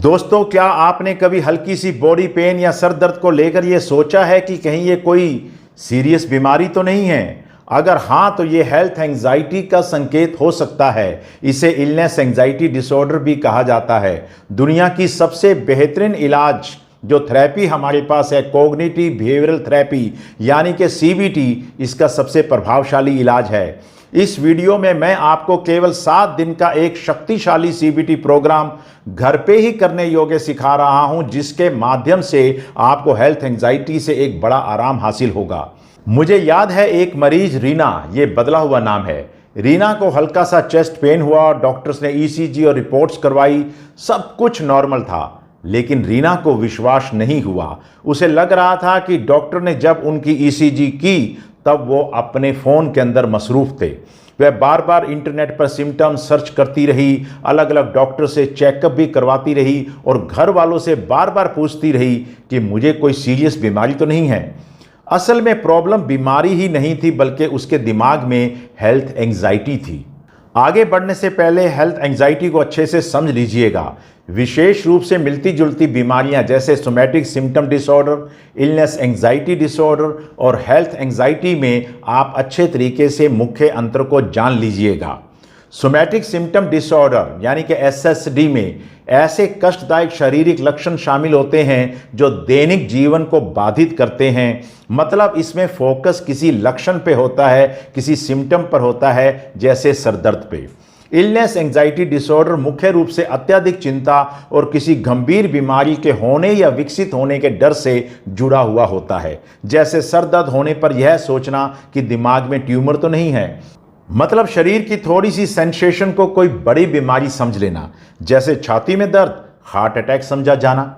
दोस्तों, क्या आपने कभी हल्की सी बॉडी पेन या सर दर्द को लेकर ये सोचा है कि कहीं ये कोई सीरियस बीमारी तो नहीं है? अगर हाँ, तो ये हेल्थ एंजाइटी का संकेत हो सकता है। इसे इलनेस एंजाइटी डिसऑर्डर भी कहा जाता है। दुनिया की सबसे बेहतरीन इलाज जो थेरेपी हमारे पास है, कॉग्निटिव बिहेवियरल थेरेपी यानी कि सीबीटी, इसका सबसे प्रभावशाली इलाज है। इस वीडियो में मैं आपको केवल 7 दिन का एक शक्तिशाली सीबीटी प्रोग्राम घर पे ही करने योग्य सिखा रहा हूं, जिसके माध्यम से आपको हेल्थ एंजाइटी से एक बड़ा आराम हासिल होगा। मुझे याद है एक मरीज रीना, ये बदला हुआ नाम है। रीना को हल्का सा चेस्ट पेन हुआ, डॉक्टर्स ने ईसीजी और रिपोर्ट्स करवाई, सब कुछ नॉर्मल था। लेकिन रीना को विश्वास नहीं हुआ। उसे लग रहा था कि डॉक्टर ने जब उनकी ईसीजी की तब वो अपने फ़ोन के अंदर मसरूफ़ थे। वह बार बार इंटरनेट पर सिम्टम सर्च करती रही, अलग अलग डॉक्टर से चेकअप भी करवाती रही और घर वालों से बार बार पूछती रही कि मुझे कोई सीरियस बीमारी तो नहीं है। असल में प्रॉब्लम बीमारी ही नहीं थी, बल्कि उसके दिमाग में हेल्थ एंजाइटी थी। आगे बढ़ने से पहले हेल्थ एंजाइटी को अच्छे से समझ लीजिएगा। विशेष रूप से मिलती जुलती बीमारियां जैसे somatic symptom disorder, illness anxiety disorder और हेल्थ एंजाइटी में आप अच्छे तरीके से मुख्य अंतर को जान लीजिएगा। सोमैटिक सिम्टम डिसऑर्डर यानी कि एसएसडी में ऐसे कष्टदायक शारीरिक लक्षण शामिल होते हैं जो दैनिक जीवन को बाधित करते हैं। मतलब इसमें फोकस किसी लक्षण पे होता है, किसी सिम्टम पर होता है, जैसे सरदर्द पे। इलनेस एंजाइटी डिसऑर्डर मुख्य रूप से अत्यधिक चिंता और किसी गंभीर बीमारी के होने या विकसित होने के डर से जुड़ा हुआ होता है। जैसे सर दर्द होने पर यह सोचना कि दिमाग में ट्यूमर तो नहीं है, मतलब शरीर की थोड़ी सी सेंसेशन को कोई बड़ी बीमारी समझ लेना। जैसे छाती में दर्द, हार्ट अटैक समझा जाना।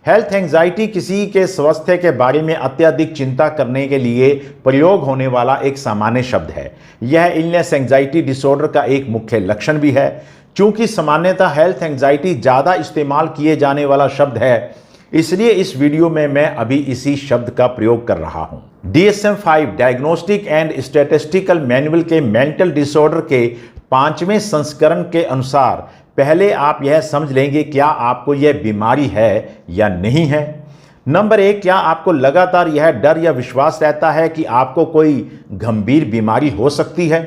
हेल्थ एंजाइटी किसी के स्वास्थ्य के बारे में अत्यधिक चिंता करने के लिए प्रयोग होने वाला एक सामान्य शब्द है। यह इलनेस एंजाइटी डिसऑर्डर का एक मुख्य लक्षण भी है। चूंकि सामान्यतः हेल्थ एंजाइटी ज़्यादा इस्तेमाल किए जाने वाला शब्द है, इसलिए इस वीडियो में मैं अभी इसी शब्द का प्रयोग कर रहा हूं। DSM-5 diagnostic and statistical manual के मेंटल डिसऑर्डर के 5वें संस्करण के अनुसार पहले आप यह समझ लेंगे क्या आपको यह बीमारी है या नहीं है। नंबर 1, क्या आपको लगातार यह डर या विश्वास रहता है कि आपको कोई गंभीर बीमारी हो सकती है।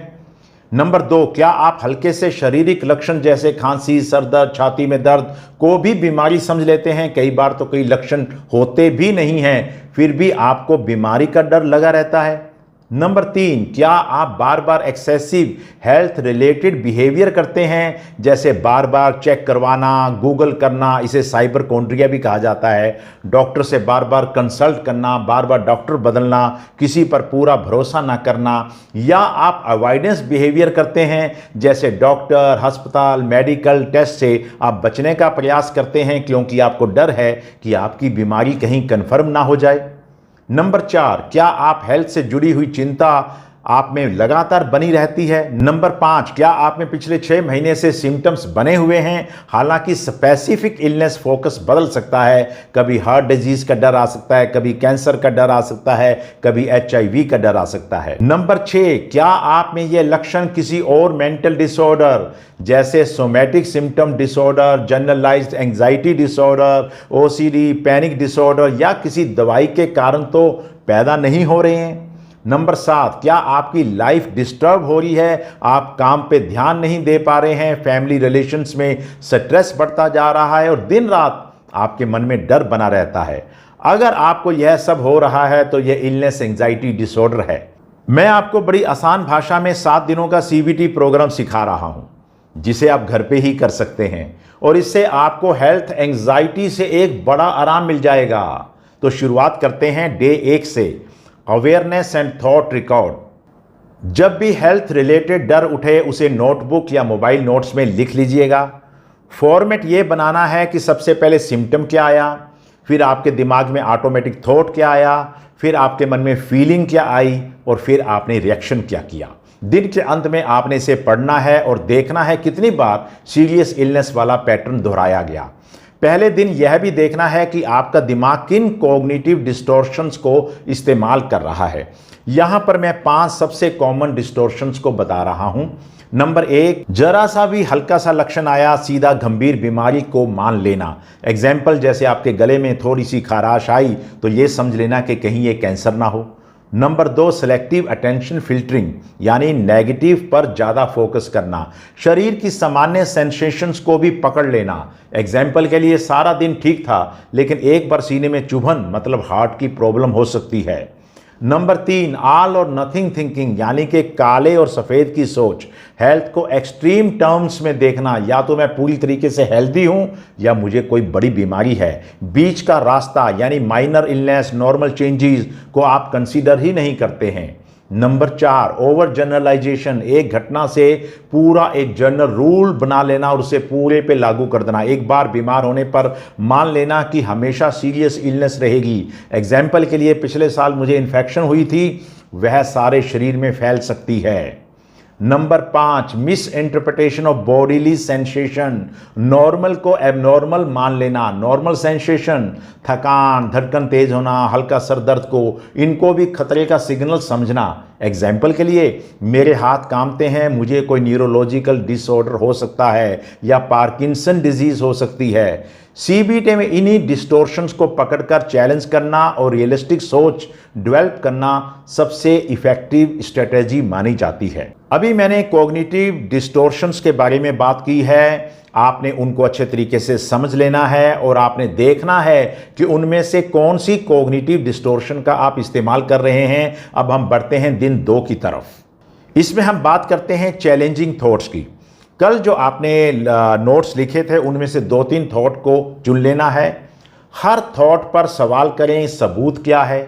नंबर 2, क्या आप हल्के से शारीरिक लक्षण जैसे खांसी, सर दर्द, छाती में दर्द को भी बीमारी समझ लेते हैं। कई बार तो कई लक्षण होते भी नहीं हैं, फिर भी आपको बीमारी का डर लगा रहता है। नंबर 3, क्या आप बार बार एक्सेसिव हेल्थ रिलेटेड बिहेवियर करते हैं, जैसे बार बार चेक करवाना, गूगल करना, इसे साइबरकॉन्ड्रिया भी कहा जाता है, डॉक्टर से बार बार कंसल्ट करना, बार बार डॉक्टर बदलना, किसी पर पूरा भरोसा ना करना। या आप अवॉइडेंस बिहेवियर करते हैं, जैसे डॉक्टर, अस्पताल, मेडिकल टेस्ट से आप बचने का प्रयास करते हैं क्योंकि आपको डर है कि आपकी बीमारी कहीं कन्फर्म ना हो जाए। नंबर 4, क्या आप हेल्थ से जुड़ी हुई चिंता आप में लगातार बनी रहती है। नंबर 5, क्या आप में पिछले 6 महीने से सिम्टम्स बने हुए हैं। हालांकि स्पेसिफिक इलनेस फोकस बदल सकता है, कभी हार्ट डिजीज का डर आ सकता है, कभी कैंसर का डर आ सकता है, कभी HIV का डर आ सकता है। नंबर 6, क्या आप में ये लक्षण किसी और मेंटल डिसऑर्डर जैसे somatic symptom disorder, generalized anxiety disorder, OCD, panic disorder या किसी दवाई के कारण तो पैदा नहीं हो रहे हैं। नंबर 7, क्या आपकी लाइफ डिस्टर्ब हो रही है, आप काम पे ध्यान नहीं दे पा रहे हैं, फैमिली रिलेशंस में स्ट्रेस बढ़ता जा रहा है और दिन रात आपके मन में डर बना रहता है। अगर आपको यह सब हो रहा है तो यह इलनेस एंजाइटी डिसऑर्डर है। मैं आपको बड़ी आसान भाषा में 7 दिनों का CBT प्रोग्राम सिखा रहा हूं, जिसे आप घर पे ही कर सकते हैं और इससे आपको हेल्थ एंजाइटी से एक बड़ा आराम मिल जाएगा। तो शुरुआत करते हैं डे 1 से, अवेयरनेस एंड थॉट रिकॉर्ड। जब भी हेल्थ रिलेटेड डर उठे उसे नोटबुक या मोबाइल नोट्स में लिख लीजिएगा। फॉर्मेट ये बनाना है कि सबसे पहले सिम्टम क्या आया, फिर आपके दिमाग में ऑटोमेटिक थॉट क्या आया, फिर आपके मन में फीलिंग क्या आई और फिर आपने रिएक्शन क्या किया। दिन के अंत में आपने इसे पढ़ना है और देखना है कितनी बार सीरियस इलनेस वाला पैटर्न दोहराया गया। पहले दिन यह भी देखना है कि आपका दिमाग किन कॉग्निटिव डिस्टॉर्शंस को इस्तेमाल कर रहा है। यहाँ पर मैं 5 सबसे कॉमन डिस्टॉर्शंस को बता रहा हूँ। नंबर 1, जरा सा भी हल्का सा लक्षण आया सीधा गंभीर बीमारी को मान लेना। एग्जाम्पल, जैसे आपके गले में थोड़ी सी खराश आई तो ये समझ लेना कि कहीं ये कैंसर ना हो। नंबर 2, सेलेक्टिव अटेंशन फिल्टरिंग, यानी नेगेटिव पर ज़्यादा फोकस करना, शरीर की सामान्य सेंसेशंस को भी पकड़ लेना। एग्जाम्पल के लिए, सारा दिन ठीक था लेकिन एक बार सीने में चुभन मतलब हार्ट की प्रॉब्लम हो सकती है। नंबर 3, ऑल और नथिंग थिंकिंग, यानी कि काले और सफ़ेद की सोच। हेल्थ को एक्सट्रीम टर्म्स में देखना, या तो मैं पूरी तरीके से हेल्दी हूं या मुझे कोई बड़ी बीमारी है। बीच का रास्ता यानी माइनर इलनेस, नॉर्मल चेंजेस को आप कंसीडर ही नहीं करते हैं। नंबर 4, ओवर जनरलाइजेशन, एक घटना से पूरा एक जनरल रूल बना लेना और उसे पूरे पे लागू कर देना। एक बार बीमार होने पर मान लेना कि हमेशा सीरियस इलनेस रहेगी। एग्जाम्पल के लिए, पिछले साल मुझे इन्फेक्शन हुई थी, वह सारे शरीर में फैल सकती है। Number 5, miss interpretation of bodily sensation, normal को एबनॉर्मल मान लेना। नॉर्मल सेंसेशन, थकान, धड़कन तेज होना, हल्का सर दर्द को, इनको भी खतरे का सिग्नल समझना। एग्जाम्पल के लिए, मेरे हाथ कांपते हैं, मुझे कोई न्यूरोलॉजिकल डिसऑर्डर हो सकता है या पार्किंसन डिजीज हो सकती है। सीबीटी में इन्हीं डिस्टोर्शंस को पकड़कर चैलेंज करना और रियलिस्टिक सोच डेवलप करना सबसे इफेक्टिव स्ट्रेटेजी मानी जाती है। अभी मैंने कॉग्निटिव डिस्टोर्शंस के बारे में बात की है, आपने उनको अच्छे तरीके से समझ लेना है और आपने देखना है कि उनमें से कौन सी कॉग्निटिव डिस्टोर्शन का आप इस्तेमाल कर रहे हैं। अब हम बढ़ते हैं दिन 2 की तरफ। इसमें हम बात करते हैं चैलेंजिंग थॉट्स की। कल जो आपने नोट्स लिखे थे उनमें से 2-3 थॉट को चुन लेना है। हर थॉट पर सवाल करें, सबूत क्या है,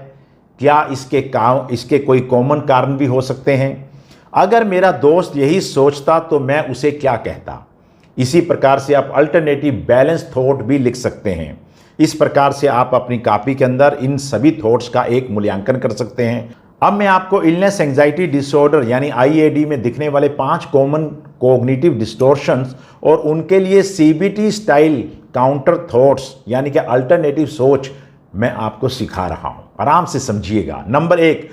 क्या इसके कोई कॉमन कारण भी हो सकते हैं। अगर मेरा दोस्त यही सोचता तो मैं उसे क्या कहता। इसी प्रकार से आप अल्टरनेटिव बैलेंस थॉट भी लिख सकते हैं। इस प्रकार से आप अपनी कॉपी के अंदर इन सभी थॉट्स का एक मूल्यांकन कर सकते हैं। अब मैं आपको इलनेस एंजाइटी डिसऑर्डर यानी IAD में दिखने वाले 5 कॉमन कॉग्निटिव डिस्टॉर्शंस और उनके लिए CBT स्टाइल काउंटर थॉट्स यानी कि अल्टरनेटिव सोच मैं आपको सिखा रहा हूं। आराम से समझिएगा। नंबर 1,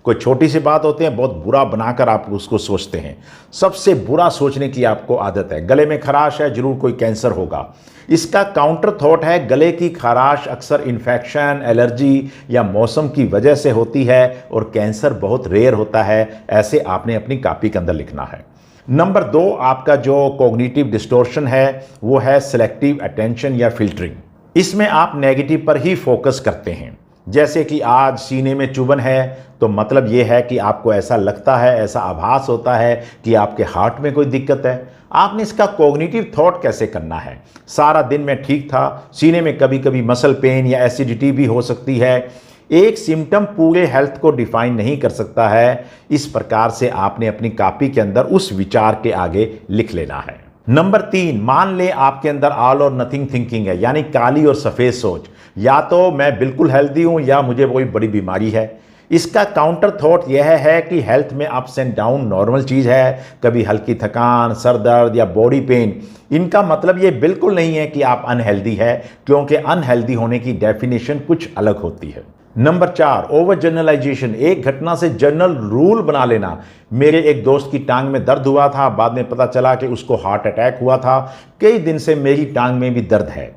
कोई छोटी सी बात होती है, बहुत बुरा बनाकर आप उसको सोचते हैं। सबसे बुरा सोचने की आपको आदत है। गले में खराश है, जरूर कोई कैंसर होगा। इसका काउंटर थॉट है, गले की खराश अक्सर इन्फेक्शन, एलर्जी या मौसम की वजह से होती है और कैंसर बहुत रेयर होता है। ऐसे आपने अपनी कॉपी के अंदर लिखना है। नंबर 2, आपका जो कॉग्निटिव डिस्टॉर्शन है वो है सिलेक्टिव अटेंशन या फिल्टरिंग। इसमें आप नेगेटिव पर ही फोकस करते हैं। जैसे कि आज सीने में चुभन है तो मतलब ये है कि आपको ऐसा लगता है, ऐसा आभास होता है कि आपके हार्ट में कोई दिक्कत है। आपने इसका कॉग्निटिव थॉट कैसे करना है। सारा दिन में ठीक था, सीने में कभी कभी मसल पेन या एसिडिटी भी हो सकती है। एक सिम्टम पूरे हेल्थ को डिफाइन नहीं कर सकता है। इस प्रकार से आपने अपनी कॉपी के अंदर उस विचार के आगे लिख लेना है। नंबर 3, मान ले आपके अंदर ऑल और नथिंग थिंकिंग है, यानी काली और सफ़ेद सोच। या तो मैं बिल्कुल हेल्दी हूं या मुझे कोई बड़ी बीमारी है। इसका काउंटर थॉट यह है कि हेल्थ में अप्स एंड डाउन नॉर्मल चीज़ है। कभी हल्की थकान, सर दर्द या बॉडी पेन, इनका मतलब ये बिल्कुल नहीं है कि आप अनहेल्दी है, क्योंकि अनहेल्दी होने की डेफिनेशन कुछ अलग होती है। नंबर 4, ओवर जनरलाइजेशन, एक घटना से जनरल रूल बना लेना। मेरे एक दोस्त की टांग में दर्द हुआ था, बाद में पता चला कि उसको हार्ट अटैक हुआ था, कई दिन से मेरी टांग में भी दर्द है।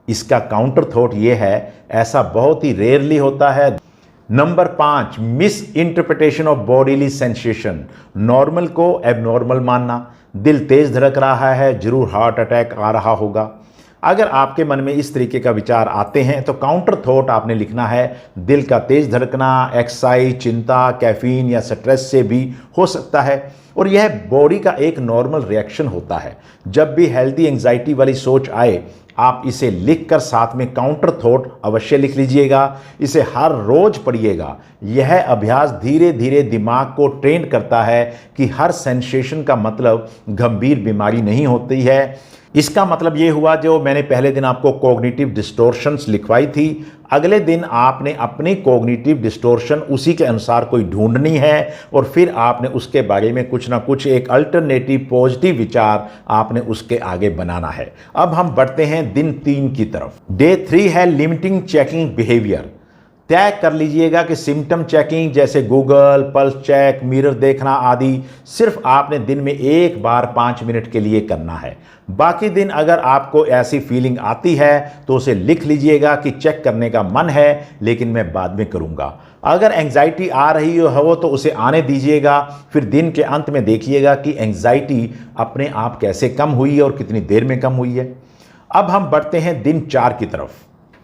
इसका काउंटर थॉट ये है, ऐसा बहुत ही रेयरली होता है। Number 5, miss interpretation of bodily sensation, normal को एबनॉर्मल मानना। दिल तेज धड़क रहा है, जरूर हार्ट अटैक आ रहा होगा। अगर आपके मन में इस तरीके का विचार आते हैं तो काउंटर थॉट आपने लिखना है, दिल का तेज धड़कना, एक्साइज, चिंता, कैफीन या स्ट्रेस से भी हो सकता है और यह बॉडी का एक नॉर्मल रिएक्शन होता है। जब भी हेल्दी एंजाइटी वाली सोच आए, आप इसे लिखकर साथ में काउंटर थॉट अवश्य लिख लीजिएगा। इसे हर रोज पढ़िएगा। यह अभ्यास धीरे धीरे दिमाग को ट्रेन करता है कि हर सेंसेशन का मतलब गंभीर बीमारी नहीं होती है। इसका मतलब ये हुआ, जो मैंने पहले दिन आपको कॉग्निटिव डिस्टॉर्शंस लिखवाई थी, अगले दिन आपने अपनी कॉग्निटिव डिस्टॉर्शन उसी के अनुसार कोई ढूंढनी है और फिर आपने उसके बारे में कुछ ना कुछ एक अल्टरनेटिव पॉजिटिव विचार आपने उसके आगे बनाना है। अब हम बढ़ते हैं दिन 3 की तरफ। डे 3 है लिमिटिंग चेकिंग बिहेवियर। तय कर लीजिएगा कि सिम्टम चेकिंग जैसे गूगल, पल्स चेक, मिरर देखना आदि सिर्फ आपने दिन में एक बार 5 मिनट के लिए करना है। बाकी दिन अगर आपको ऐसी फीलिंग आती है तो उसे लिख लीजिएगा कि चेक करने का मन है लेकिन मैं बाद में करूंगा। अगर एंग्जाइटी आ रही हो तो उसे आने दीजिएगा, फिर दिन के अंत में देखिएगा कि एंग्जाइटी अपने आप कैसे कम हुई है और कितनी देर में कम हुई है। अब हम बढ़ते हैं दिन 4 की तरफ।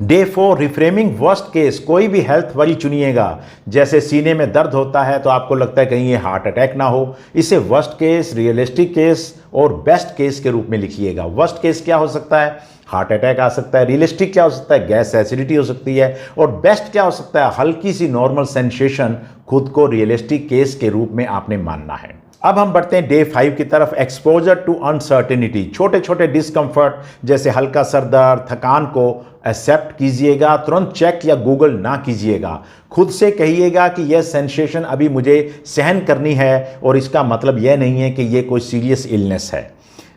Day 4 reframing worst case. कोई भी हेल्थ वरी चुनिएगा। जैसे सीने में दर्द होता है तो आपको लगता है कहीं ये हार्ट अटैक ना हो, इसे वर्स्ट केस, रियलिस्टिक केस और बेस्ट केस के रूप में लिखिएगा। वर्स्ट केस क्या हो सकता है? हार्ट अटैक आ सकता है। रियलिस्टिक क्या हो सकता है? गैस एसिडिटी हो सकती है। और बेस्ट क्या हो सकता है? हल्की सी नॉर्मल सेंसेशन। खुद को रियलिस्टिक केस के रूप में आपने मानना है। अब हम बढ़ते हैं डे 5 की तरफ। Exposure to uncertainty. छोटे छोटे डिस्कम्फर्ट जैसे हल्का सर दर्द, थकान को एक्सेप्ट कीजिएगा। तुरंत चेक या गूगल ना कीजिएगा। खुद से कहिएगा कि यह सेंसेशन अभी मुझे सहन करनी है और इसका मतलब यह नहीं है कि यह कोई सीरियस इलनेस है।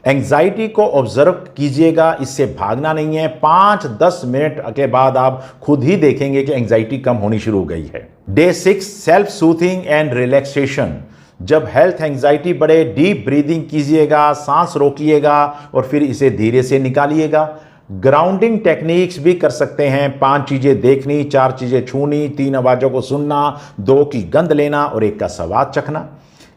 एंग्जाइटी को ऑब्जर्व कीजिएगा, इससे भागना नहीं है। 5-10 मिनट के बाद आप खुद ही देखेंगे कि एंग्जाइटी कम होनी शुरू हो गई है। Day 6 self soothing and relaxation. जब हेल्थ एंग्जाइटी बढ़े, डीप ब्रीदिंग कीजिएगा, सांस रोकिएगा और फिर इसे धीरे से निकालिएगा। ग्राउंडिंग टेक्निक्स भी कर सकते हैं। 5 चीजें देखनी, 4 चीजें छूनी, 3 आवाजों को सुनना, 2 की गंध लेना और 1 का स्वाद चखना।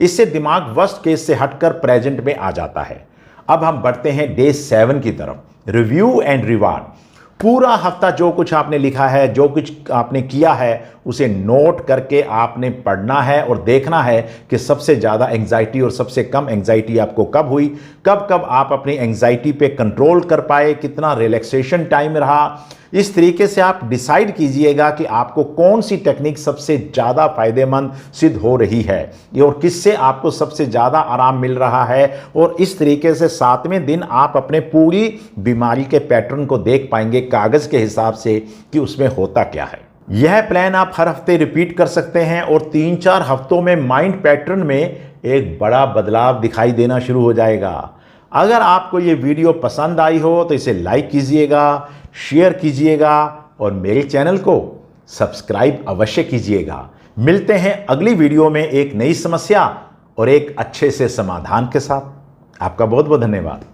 इससे दिमाग वर्स्ट केस से हटकर प्रेजेंट में आ जाता है। अब हम बढ़ते हैं डे 7 की तरफ। Review and reward. पूरा हफ्ता जो कुछ आपने लिखा है, जो कुछ आपने किया है, उसे नोट करके आपने पढ़ना है और देखना है कि सबसे ज़्यादा एंग्जाइटी और सबसे कम एंग्जाइटी आपको कब हुई, कब कब आप अपनी एंग्जाइटी पे कंट्रोल कर पाए, कितना रिलैक्सेशन टाइम रहा। इस तरीके से आप डिसाइड कीजिएगा कि आपको कौन सी टेक्निक सबसे ज़्यादा फायदेमंद सिद्ध हो रही है और किससे आपको सबसे ज़्यादा आराम मिल रहा है। और इस तरीके से 7वें दिन आप अपने पूरी बीमारी के पैटर्न को देख पाएंगे कागज़ के हिसाब से कि उसमें होता क्या है। यह प्लान आप हर हफ्ते रिपीट कर सकते हैं और 3-4 हफ्तों में माइंड पैटर्न में एक बड़ा बदलाव दिखाई देना शुरू हो जाएगा। अगर आपको ये वीडियो पसंद आई हो तो इसे लाइक कीजिएगा, शेयर कीजिएगा और मेरे चैनल को सब्सक्राइब अवश्य कीजिएगा। मिलते हैं अगली वीडियो में एक नई समस्या और एक अच्छे से समाधान के साथ। आपका बहुत बहुत धन्यवाद।